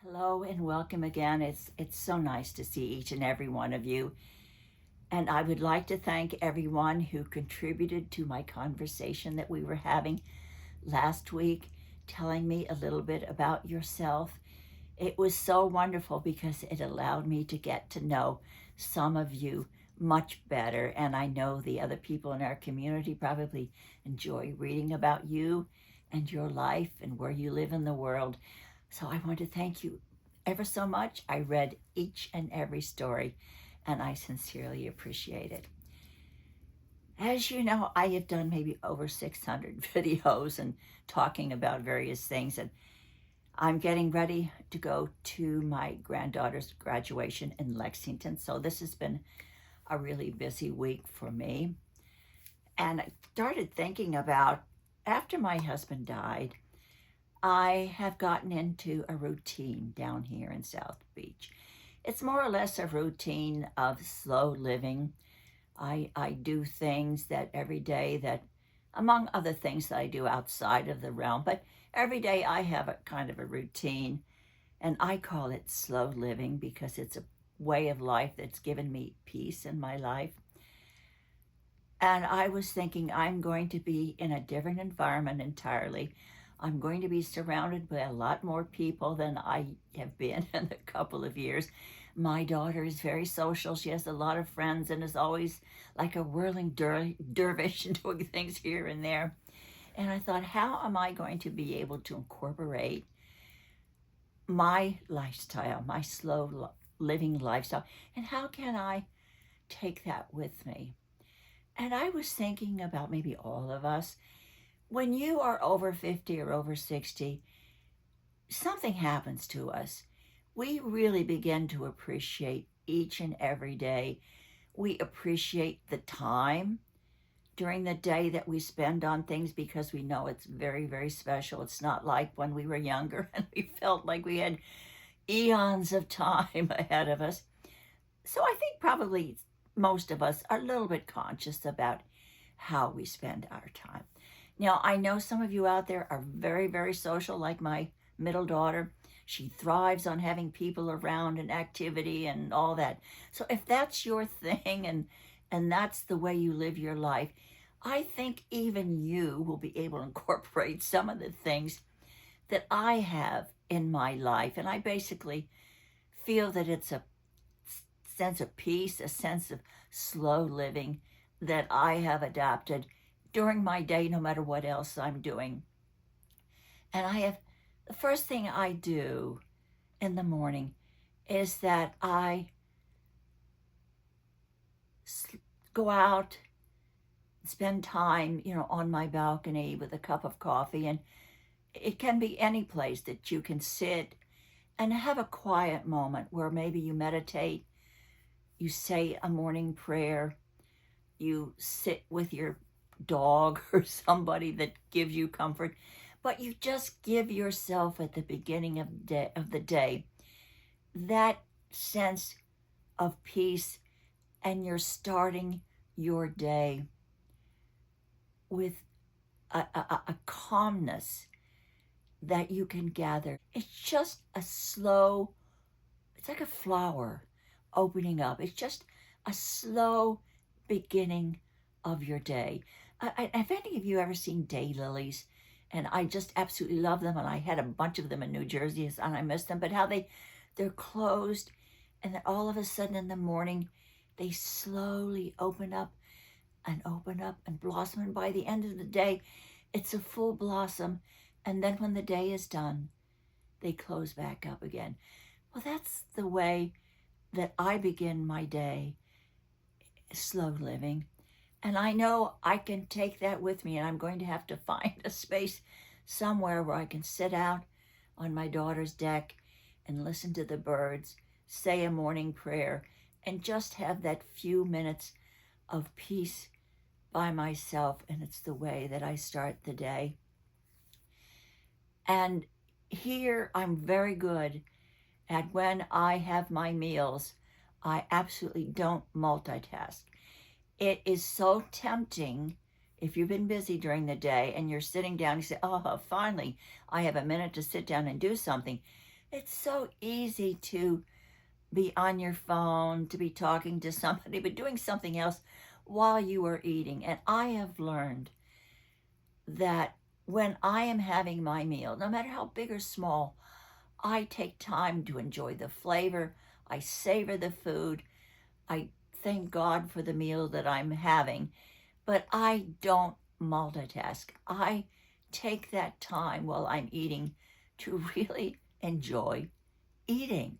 Hello and welcome again. It's so nice to see each and every one of you. And I would like to thank everyone who contributed to my conversation that we were having last week, telling me a little bit about yourself. It was so wonderful because it allowed me to get to know some of you much better. And I know the other people in our community probably enjoy reading about you and your life and where you live in the world. So I want to thank you ever so much. I read each and every story, and I sincerely appreciate it. As you know, I have done maybe over 600 videos and talking about various things, and I'm getting ready to go to my granddaughter's graduation in Lexington. So this has been a really busy week for me. And I started thinking about after my husband died, I have gotten into a routine down here in South Beach. It's more or less a routine of slow living. I do things that every day that, among other things that I do outside of the realm, but every day I have a kind of a routine, and I call it slow living because it's a way of life that's given me peace in my life. And I was thinking I'm going to be in a different environment entirely. I'm going to be surrounded by a lot more people than I have been in a couple of years. My daughter is very social. She has a lot of friends and is always like a whirling dervish doing things here and there. And I thought, how am I going to be able to incorporate my lifestyle, my slow living lifestyle, and how can I take that with me? And I was thinking about maybe all of us. When you are over 50 or over 60, something happens to us. We really begin to appreciate each and every day. We appreciate the time during the day that we spend on things because we know it's very, very special. It's not like when we were younger and we felt like we had eons of time ahead of us. So I think probably most of us are a little bit conscious about how we spend our time. Now, I know some of you out there are very, very social, like my middle daughter. She thrives on having people around and activity and all that. So if that's your thing and that's the way you live your life, I think even you will be able to incorporate some of the things that I have in my life. And I basically feel that it's a sense of peace, a sense of slow living that I have adopted during my day, no matter what else I'm doing. And the first thing I do in the morning is that I go out, spend time, on my balcony with a cup of coffee. And it can be any place that you can sit and have a quiet moment where maybe you meditate, you say a morning prayer, you sit with your dog or somebody that gives you comfort, but you just give yourself at the beginning of the day that sense of peace, and you're starting your day with a calmness that you can gather. It's just it's like a flower opening up. It's just a slow beginning of your day. Have any of you ever seen daylilies? And I just absolutely love them. And I had a bunch of them in New Jersey and I miss them. But how they're closed, and then all of a sudden in the morning, they slowly open up and blossom. And by the end of the day, it's a full blossom. And then when the day is done, they close back up again. Well, that's the way that I begin my day, slow living. And I know I can take that with me, and I'm going to have to find a space somewhere where I can sit out on my daughter's deck and listen to the birds, say a morning prayer, and just have that few minutes of peace by myself. And it's the way that I start the day. And here I'm very good at, when I have my meals, I absolutely don't multitask. It is so tempting if you've been busy during the day and you're sitting down, you say, oh, finally, I have a minute to sit down and do something. It's so easy to be on your phone, to be talking to somebody, but doing something else while you are eating. And I have learned that when I am having my meal, no matter how big or small, I take time to enjoy the flavor. I savor the food. I thank God for the meal that I'm having, but I don't multitask. I take that time while I'm eating to really enjoy eating.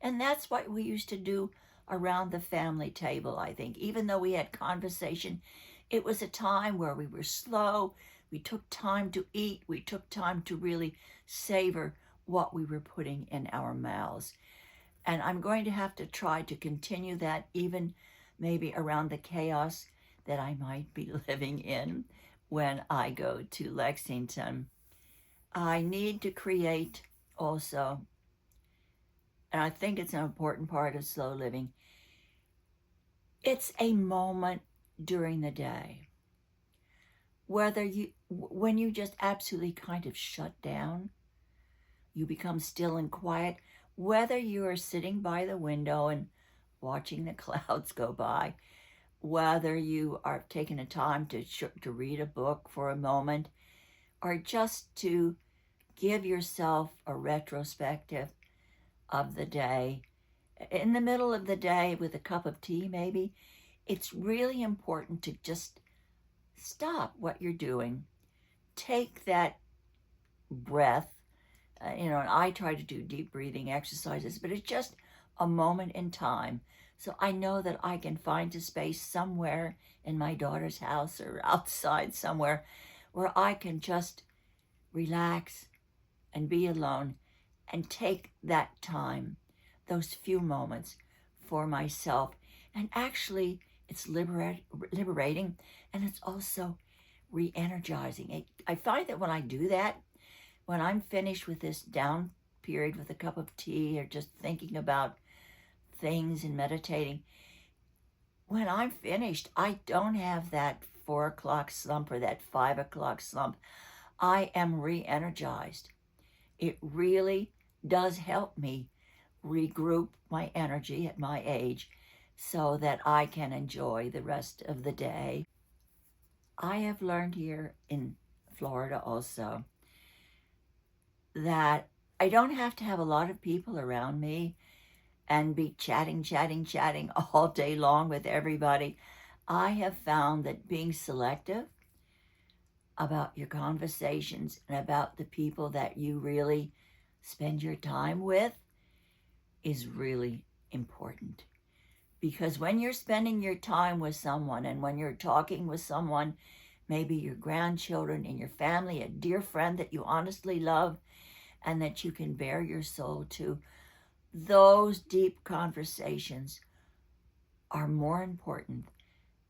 And that's what we used to do around the family table, I think. Even though we had conversation, it was a time where we were slow. We took time to eat. We took time to really savor what we were putting in our mouths. And I'm going to have to try to continue that even maybe around the chaos that I might be living in when I go to Lexington. I need to create also, and I think it's an important part of slow living, it's a moment during the day when you just absolutely kind of shut down, you become still and quiet, whether you are sitting by the window and watching the clouds go by, whether you are taking a time to read a book for a moment, or just to give yourself a retrospective of the day. In the middle of the day with a cup of tea, maybe, it's really important to just stop what you're doing, take that breath, and I try to do deep breathing exercises, but it's just a moment in time. So I know that I can find a space somewhere in my daughter's house or outside somewhere where I can just relax and be alone and take that time, those few moments for myself. And actually, it's liberating, and it's also re-energizing. I find that when I do that, when I'm finished with this down period with a cup of tea or just thinking about things and meditating, when I'm finished, I don't have that 4 o'clock slump or that 5 o'clock slump. I am re-energized. It really does help me regroup my energy at my age so that I can enjoy the rest of the day. I have learned here in Florida also that I don't have to have a lot of people around me and be chatting all day long with everybody. I have found that being selective about your conversations and about the people that you really spend your time with is really important. Because when you're spending your time with someone and when you're talking with someone, maybe your grandchildren and your family, a dear friend that you honestly love and that you can bare your soul to, those deep conversations are more important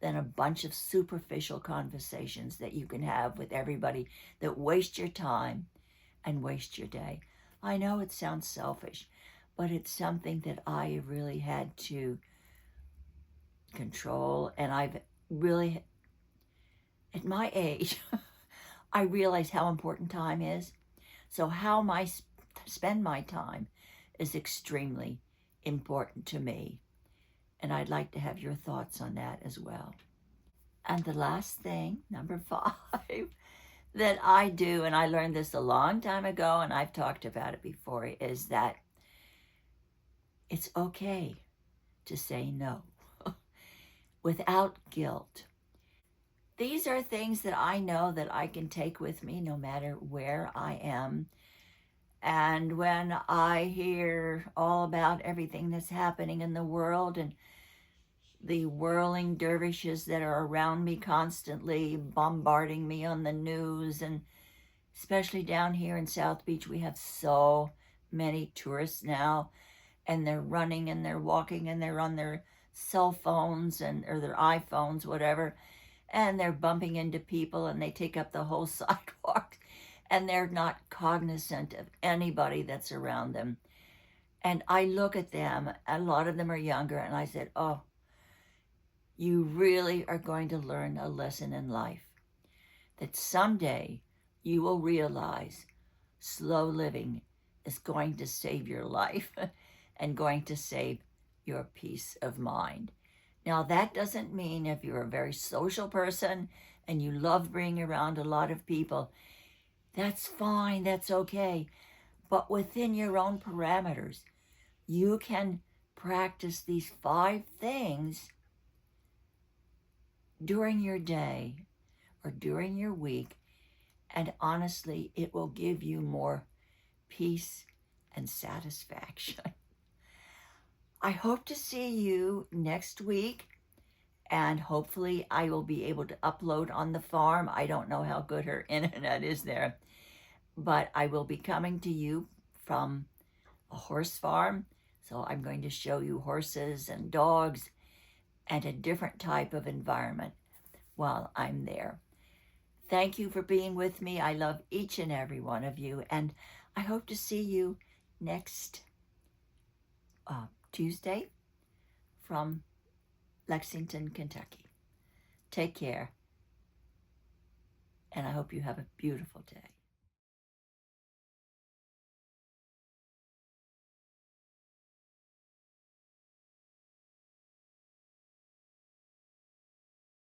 than a bunch of superficial conversations that you can have with everybody that waste your time and waste your day. I know it sounds selfish, but it's something that I really had to control. And I've really, at my age, I realize how important time is. So how I spend my time is extremely important to me. And I'd like to have your thoughts on that as well. And the last thing, number 5, that I do, and I learned this a long time ago, and I've talked about it before, is that it's okay to say no without guilt. These are things that I know that I can take with me no matter where I am. And when I hear all about everything that's happening in the world and the whirling dervishes that are around me constantly bombarding me on the news, and especially down here in South Beach, we have so many tourists now, and they're running and they're walking and they're on their cell phones or their iPhones, whatever, and they're bumping into people and they take up the whole sidewalk and they're not cognizant of anybody that's around them. And I look at them, a lot of them are younger, and I said, oh, you really are going to learn a lesson in life, that someday you will realize slow living is going to save your life and going to save your peace of mind. Now, that doesn't mean if you're a very social person and you love being around a lot of people, that's fine, that's okay. But within your own parameters, you can practice these 5 things during your day or during your week, and honestly, it will give you more peace and satisfaction. I hope to see you next week, and hopefully I will be able to upload on the farm. I don't know how good her internet is there, but I will be coming to you from a horse farm. So I'm going to show you horses and dogs and a different type of environment while I'm there. Thank you for being with me. I love each and every one of you, and I hope to see you next Tuesday from Lexington, Kentucky. Take care, and I hope you have a beautiful day.